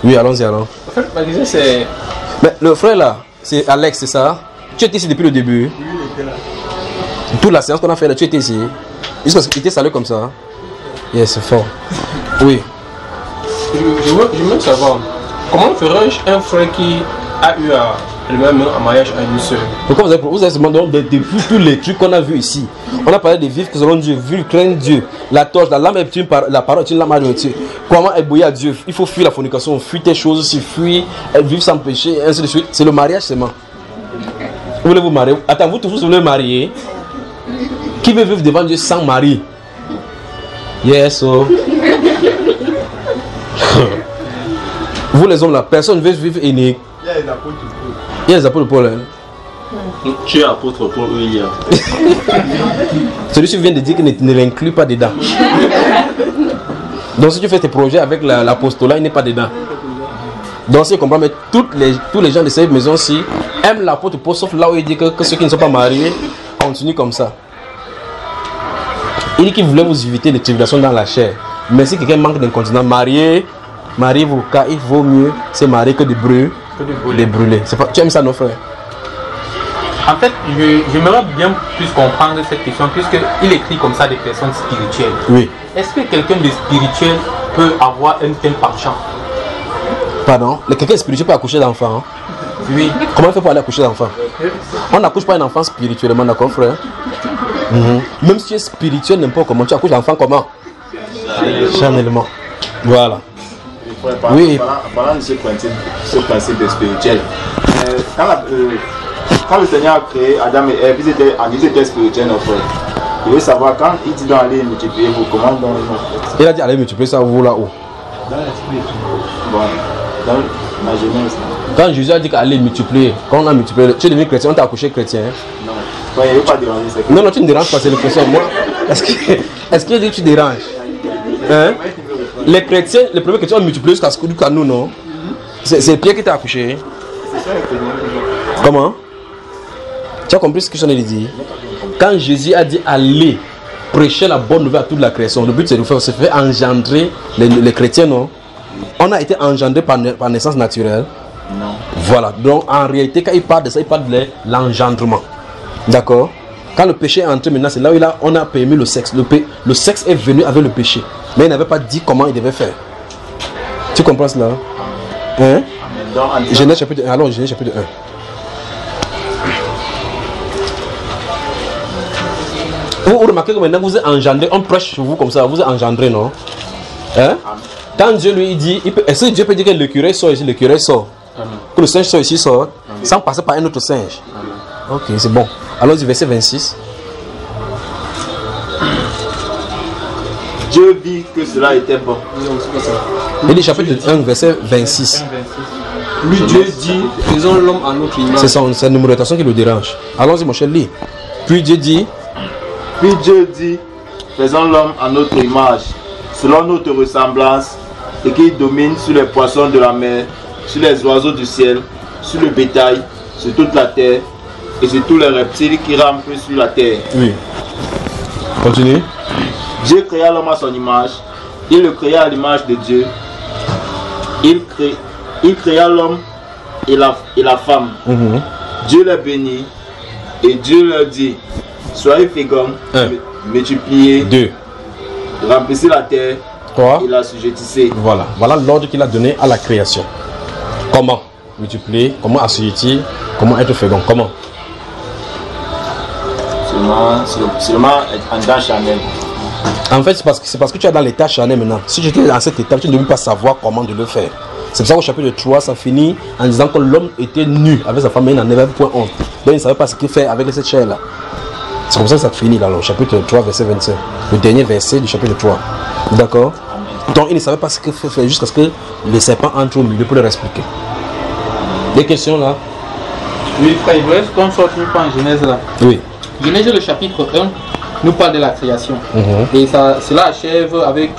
Oui, allons-y alors. En fait, ma question c'est... Mais le frère là, c'est Alex, c'est ça? Tu étais ici depuis le début? Oui, il était là. Toute la séance qu'on a fait là, tu étais ici? Juste parce qu'il était salué comme ça? Yes, c'est fort. Oui. Je veux même savoir, comment ferais-je un frère qui a eu le même mariage à une soeur? Pourquoi vous avez demandé depuis tous les trucs qu'on a vus ici? On a parlé de vivre selon Dieu, vivre craindre Dieu. La torche, la lame est une la parole est une lame à Dieu. Comment éblouir à Dieu? Il faut fuir la fornication, fuir tes choses aussi, fuir, vivre sans péché, ainsi de suite. C'est le mariage seulement. Vous voulez vous marier? Attends, vous tous vous voulez marier? Qui veut vivre devant Dieu sans mari? Yes, oh. Vous les hommes là, personne ne veut vivre unique. Il y a les apôtres de Paul. Il y a les apôtres de Paul. Hein? Tu es apôtre Paul ou il y a? Celui-ci vient de dire qu'il ne l'inclut pas dedans. Donc si tu fais tes projets avec l'apostolat, il n'est pas dedans. Donc si tu comprends, mais tous les gens de cette maison-ci aiment l'apôtre Paul, sauf là où il dit que ceux qui ne sont pas mariés continuent comme ça. Il dit qu'il voulait vous éviter les tribulations dans la chair. Mais si quelqu'un manque d'incontinence, mariez-vous, car il vaut mieux se marier que de brûler. Tu aimes ça, nos frères? En fait, j'aimerais bien plus comprendre cette question, puisqu'il écrit comme ça des personnes spirituelles. Oui. Est-ce que quelqu'un de spirituel peut avoir un tel penchant? Pardon? Quelqu'un spirituel peut accoucher d'enfants? Hein? Oui. Comment on fait pour aller accoucher d'enfants? On n'accouche pas un enfant spirituellement, d'accord, frère? Même si tu es spirituel, n'importe comment, tu accouches l'enfant comment? Charnellement. Voilà. Oui. Parlant de ce principe de spirituel, quand quand le Seigneur a créé Adam et Ève, ils étaient spirituels, nos frères. Il veut savoir quand il dit d'aller multiplier vous, comment dans le monde. Il a dit allez multiplier ça vous là-haut. Dans l'esprit. Bon, dans ma jeunesse. Quand Jésus a dit qu'aller multiplier, quand on a multiplié, tu es devenu chrétien, on t'a accouché chrétien. Hein? Non, il ne veut pas déranger. Non, tu ne déranges pas, c'est le chrétien. Moi, est-ce qu'il dit que tu déranges? Hein? Les chrétiens, les premiers chrétiens ont multiplié jusqu'à nous, non? C'est Pierre qui t'a accouché. Comment? Tu as compris ce que je viens de dire? Quand Jésus a dit aller prêcher la bonne nouvelle à toute la création, le but c'est de faire engendrer les chrétiens, non? On a été engendré par naissance naturelle. Non. Voilà. Donc en réalité, quand il parle de ça, il parle de l'engendrement. D'accord? Quand le péché est entré maintenant, c'est là où on a permis le sexe. Le sexe est venu avec le péché. Mais il n'avait pas dit comment il devait faire. Tu comprends cela? Hein? Genèse chapitre 1. Alors, Genèse chapitre 1. Vous remarquez que maintenant vous êtes engendré, on prêche sur vous comme ça, vous êtes engendré, non? Hein? Quand Dieu lui dit, est-ce que Dieu peut dire que l'écureuil sort ici, l'écureuil sort? Amen. Que le singe sort ici, sort, sans passer par un autre singe? Amen. Ok, c'est bon. Alors, du verset 26. Dieu vit que cela était bon. Il dit chapitre 1, verset 26. Lui, Dieu dit, faisons l'homme à notre image. C'est sa numérotation qui le dérange. Allons-y, mon cher, lis. Puis Dieu dit, faisons l'homme à notre image, selon notre ressemblance, et qu'il domine sur les poissons de la mer, sur les oiseaux du ciel, sur le bétail, sur toute la terre, et sur tous les reptiles qui rampent sur la terre. Oui. Continue. Dieu créa l'homme à son image, il le créa à l'image de Dieu. Il créa l'homme et la femme. Dieu les bénit, et Dieu leur dit, soyez féconds, multipliez, 2, remplissez la terre, 3, et l'assujettissez. Voilà l'ordre qu'il a donné à la création. Comment multiplier, comment assujettir, comment être fécond, comment? Seulement en temps charnel. En fait, c'est parce que tu es dans l'état charnel maintenant. Si tu étais dans cette étape, tu ne devais pas savoir comment de le faire. C'est pour ça qu'au chapitre 3, ça finit en disant que l'homme était nu avec sa femme, mais il n'en avait point honte. Donc il ne savait pas ce qu'il fait avec cette chair-là. C'est comme ça que ça finit dans le chapitre 3, verset 25. Le dernier verset du chapitre 3. D'accord? Donc il ne savait pas ce qu'il fait jusqu'à ce que le serpent entre au milieu pour leur expliquer. Des questions là? Oui, frère, il voudrait qu'on sorte un peu en Genèse là. Oui. Genèse, le chapitre 1, nous parle de la création. Et cela achève avec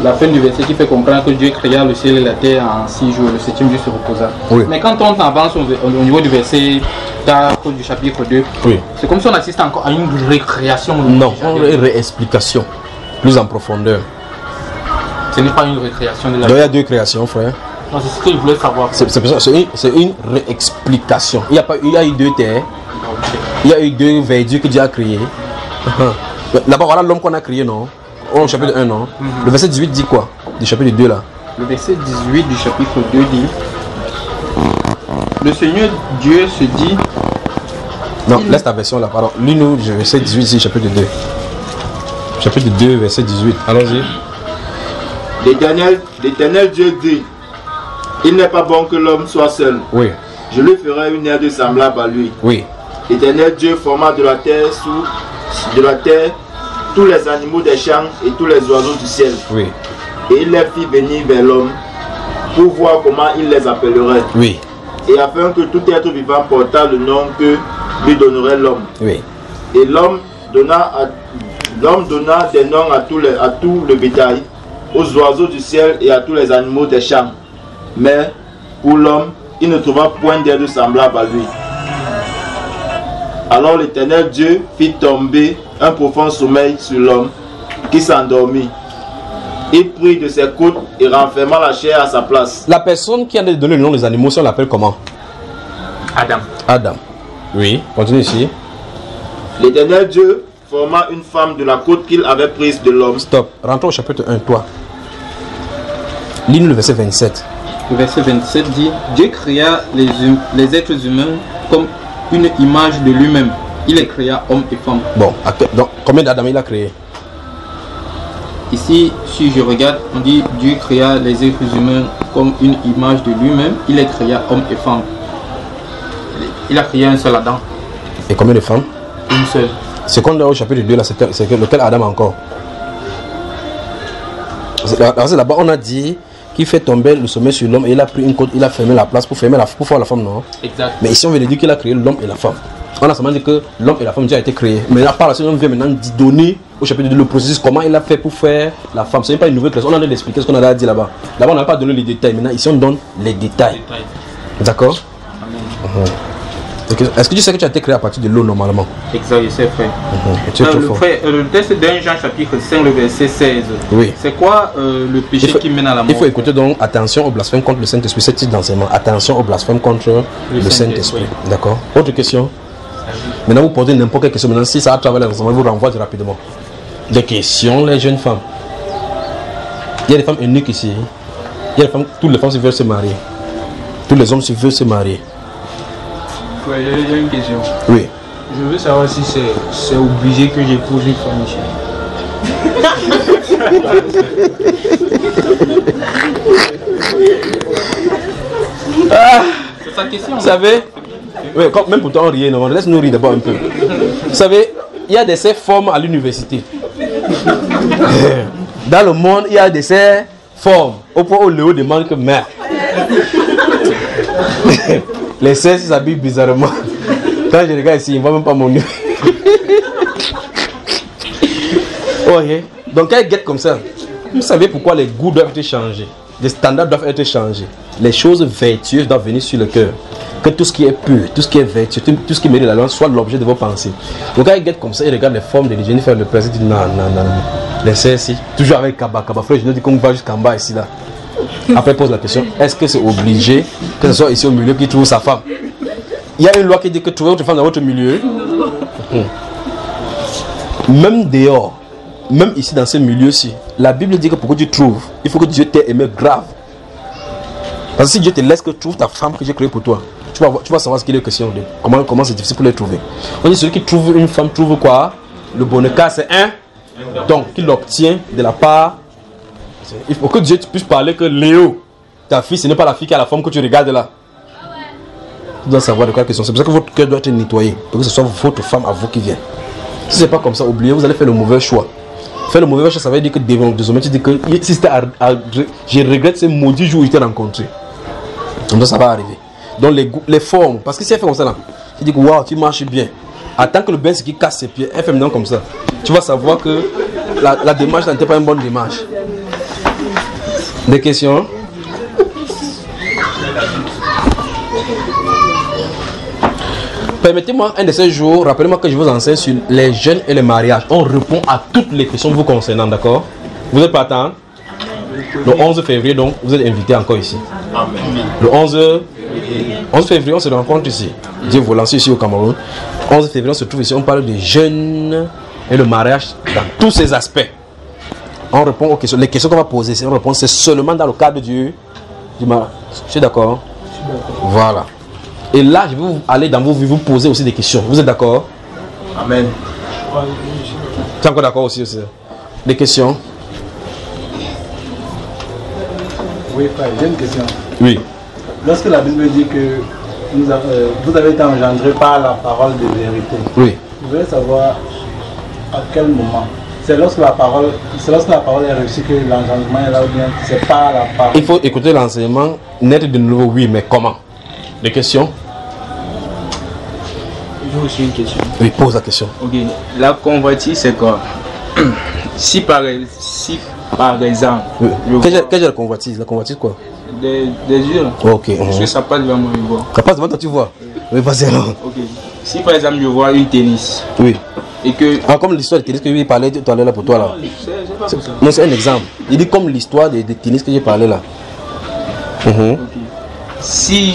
la fin du verset qui fait comprendre que Dieu créa le ciel et la terre en 6 jours, le 7e jour se reposa. Oui. Mais quand on avance au niveau du verset 4 du chapitre 2, oui, c'est comme si on assiste encore à une récréation. Non, une réexplication, plus en profondeur. Ce n'est pas une récréation de la vie. Il y a 2 créations, frère. Non, c'est ce que je voulais savoir. C'est une réexplication. Il y a eu 2 terres. Il y a eu 2 verdures que Dieu a créées. Là-bas, voilà l'homme qu'on a créé, non? Au chapitre 1, non? Le verset 18 dit quoi? Du chapitre 2 là. Le verset 18 du chapitre 2 dit: le Seigneur Dieu se dit. Non, laisse ta version là, pardon. Lis-nous du verset 18 ici, chapitre 2. Chapitre 2, verset 18. Allons-y. L'Éternel Dieu dit: il n'est pas bon que l'homme soit seul. Oui. Je lui ferai une aide semblable à lui. Oui. L'Éternel Dieu forma de la terre tous les animaux des champs et tous les oiseaux du ciel. Oui. Et il les fit venir vers l'homme pour voir comment il les appellerait. Oui. Et afin que tout être vivant portât le nom que lui donnerait l'homme. Oui. Et l'homme donna des noms à tout le bétail, aux oiseaux du ciel et à tous les animaux des champs. Mais pour l'homme, il ne trouva point d'aide semblable à lui. Alors l'Éternel Dieu fit tomber un profond sommeil sur l'homme, qui s'endormit. Il prit de ses côtes et renferma la chair à sa place. La personne qui a donné le nom des animaux, on l'appelle comment? Adam. Adam. Oui, continue ici. L'Éternel Dieu forma une femme de la côte qu'il avait prise de l'homme. Stop. Rentrons au chapitre 1, toi. Lis-nous le verset 27. Le verset 27 dit: Dieu créa les êtres humains comme une image de lui-même. Il les créa hommes et femmes. Bon, donc combien d'Adam il a créé? Ici, si je regarde, on dit Dieu créa les êtres humains comme une image de lui-même. Il les créa hommes et femmes. il a créé un seul Adam. Et combien de femmes? Une seule. Ce qu'on a au chapitre 2, là, c'est lequel Adam encore? Là-bas, on a dit qu'il fait tomber le sommet sur l'homme et il a pris une côte, il a fermé la place pour faire la femme, non? Exact. Mais ici, on veut dire qu'il a créé l'homme et la femme. On a seulement dit que l'homme et la femme ont déjà été créés. Mais là, par la suite, on vient maintenant donner au chapitre 2 le processus, comment il a fait pour faire la femme. Ce n'est pas une nouvelle création, on a d'expliquer ce qu'on a dit là-bas. Là-bas, on n'a pas donné les détails. Maintenant, ici, on donne les détails. D'accord? Est-ce que tu sais que tu as été créé à partir de l'eau normalement? Exact, je sais, frère. Le texte d'un Jean chapitre 5, le verset 16. Oui. C'est quoi le péché qui mène à la mort? Il faut écouter donc attention au blasphème contre le Saint-Esprit. Ce type d'enseignement. Attention au blasphème contre le Saint-Esprit. D'accord? Autre question? Maintenant, vous posez n'importe quelle question. Maintenant, si ça a travaillé l'enseignement, vous renvoie rapidement. Des questions, les jeunes femmes. Il y a des femmes uniques ici. Il y a des femmes, toutes les femmes veulent se marier. Tous les hommes veulent se marier. Ouais, il y a une question. Oui. Je veux savoir si c'est obligé que j'épouse une femme ici. C'est sa question. Vous savez, oui, même pour toi on riait, non, laisse-nous rire d'abord un peu. Vous savez, il y a des formes à l'université. Dans le monde, il y a des formes. Au point où Léo demande que merde. Les sœurs s'habillent bizarrement. Quand je regarde ici, ils ne voient même pas mon nez. Ok. Donc quand ils guettent comme ça, vous savez pourquoi les goûts doivent être changés. Les standards doivent être changés. Les choses vertueuses doivent venir sur le cœur. Que tout ce qui est pur, tout ce qui est vertueux, tout ce qui mérite la loi soit l'objet de vos pensées. Donc quand ils guettent comme ça, ils regardent les formes de l'hygiène, faire le président, ils disent non. Les sœurs ici, toujours avec Kaba. Frère, je nous dis qu'on va jusqu'en bas ici là. Après, pose la question, est-ce que c'est obligé que ce soit ici au milieu qu'il trouve sa femme? Il y a une loi qui dit que trouver votre femme dans votre milieu, même dehors, même ici dans ce milieu-ci, la Bible dit que pour que tu trouves, il faut que Dieu t'ait aimé grave. Parce que si Dieu te laisse que tu trouves ta femme que j'ai créée pour toi, tu vas savoir ce qu'il est question de comment c'est difficile pour les trouver. On dit celui qui trouve une femme trouve quoi? Le bonheur, car c'est un don qu'il obtient de la part. Il faut que Dieu puisse parler que Léo, ta fille, ce n'est pas la fille qui a la forme que tu regardes là. Tu dois savoir de quoi question. C'est pour ça que votre cœur doit être nettoyé. Pour que ce soit votre femme à vous qui vient. Si ce n'est pas comme ça, oubliez, vous allez faire le mauvais choix. Faire le mauvais choix, ça veut dire que désormais tu dis que si c'était je regrette ces maudits jours où je t'ai rencontré. Comme ça va arriver. Donc les formes, parce que si elle fait comme ça là, tu dis que waouh, tu marches bien. Attends que le bain qui casse ses pieds, elle fait maintenant comme ça. Tu vas savoir que la démarche n'était pas une bonne démarche. Des questions? Permettez-moi un de ces jours, rappelez-moi que je vous enseigne sur les jeunes et les mariages. On répond à toutes les questions vous concernant, d'accord? Vous êtes partant? Le 11 février, donc, vous êtes invité encore ici. Amen. Le 11 février, on se rencontre ici. Dieu vous lance ici au Cameroun. 11 février, on se trouve ici. On parle des jeunes et le mariage dans tous ses aspects. On répond aux questions. Les questions qu'on va poser, c'est seulement dans le cadre du mariage. Je suis d'accord? Voilà. Et là, je vais aller dans vos vies, vous poser aussi des questions. Vous êtes d'accord? Amen. Tu es encore d'accord aussi? Des questions? Oui, frère, j'ai une question. Oui. Lorsque la Bible dit que vous avez été engendré par la parole de vérité, oui. Je voulais savoir à quel moment. C'est lorsque la parole est réussie que l'engendrement est là ou bien c'est pas la parole. Il faut écouter l'enseignement, naître de nouveau, oui, mais comment? Des questions? J'ai aussi une question. Oui, pose la question. Ok, la convoitise c'est quoi? Si par exemple... Oui. Quelle est la convoitise? La convoitise quoi? Des yeux. Ok. Parce que ça passe devant moi, je vois. Ça passe devant toi, tu vois? Oui, vas-y alors. Ok. Si par exemple je vois une tennis. Oui. Et que... Ah, comme l'histoire de tennis que j'ai parlé tout à l'heure là pour toi là. C'est pas comme ça. Non, c'est un exemple. Il dit comme l'histoire de tennis que j'ai parlé là. Ok. Si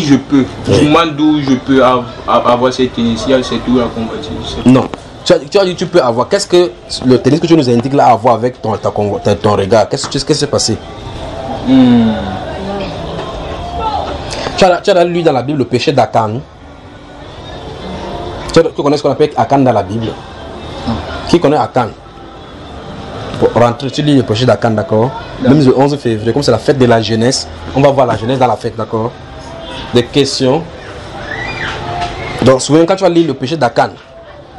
je peux, je demande d'où je peux avoir cette tennis, c'est tout la convoitise. Non. Tu as dit tu peux avoir. Qu'est-ce que le tennis que tu nous indiques là a à voir avec ton regard? Qu'est-ce qui s'est passé? Tu as lu dans la Bible le péché d'Akan. Tu connais ce qu'on appelle Akan dans la Bible? Qui connaît Akan? Pour rentrer, tu lis le péché d'Akan, d'accord? Même le 11 février, comme c'est la fête de la jeunesse, on va voir la jeunesse dans la fête, d'accord? Des questions? Donc, souvent, quand tu vas lire le péché d'Akan,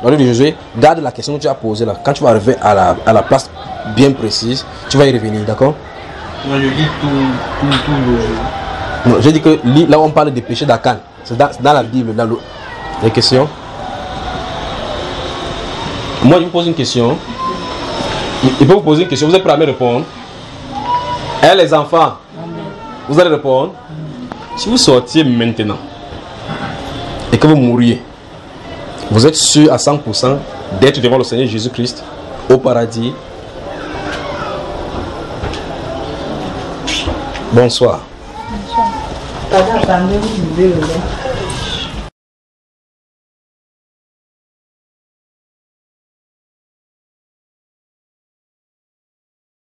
dans le livre de Josué, garde la question que tu as posée là. Quand tu vas arriver à la place bien précise, tu vas y revenir, d'accord? Moi, je lis tout le... Non, j'ai dit que là, on parle des péchés d'Akan. C'est dans la Bible, dans les questions. Moi, je vous pose une question. Il peut vous poser une question. Vous êtes prêts à me répondre? Eh, les enfants, vous allez répondre. Si vous sortiez maintenant et que vous mouriez, vous êtes sûr à 100% d'être devant le Seigneur Jésus-Christ au paradis? Bonsoir. Bonsoir.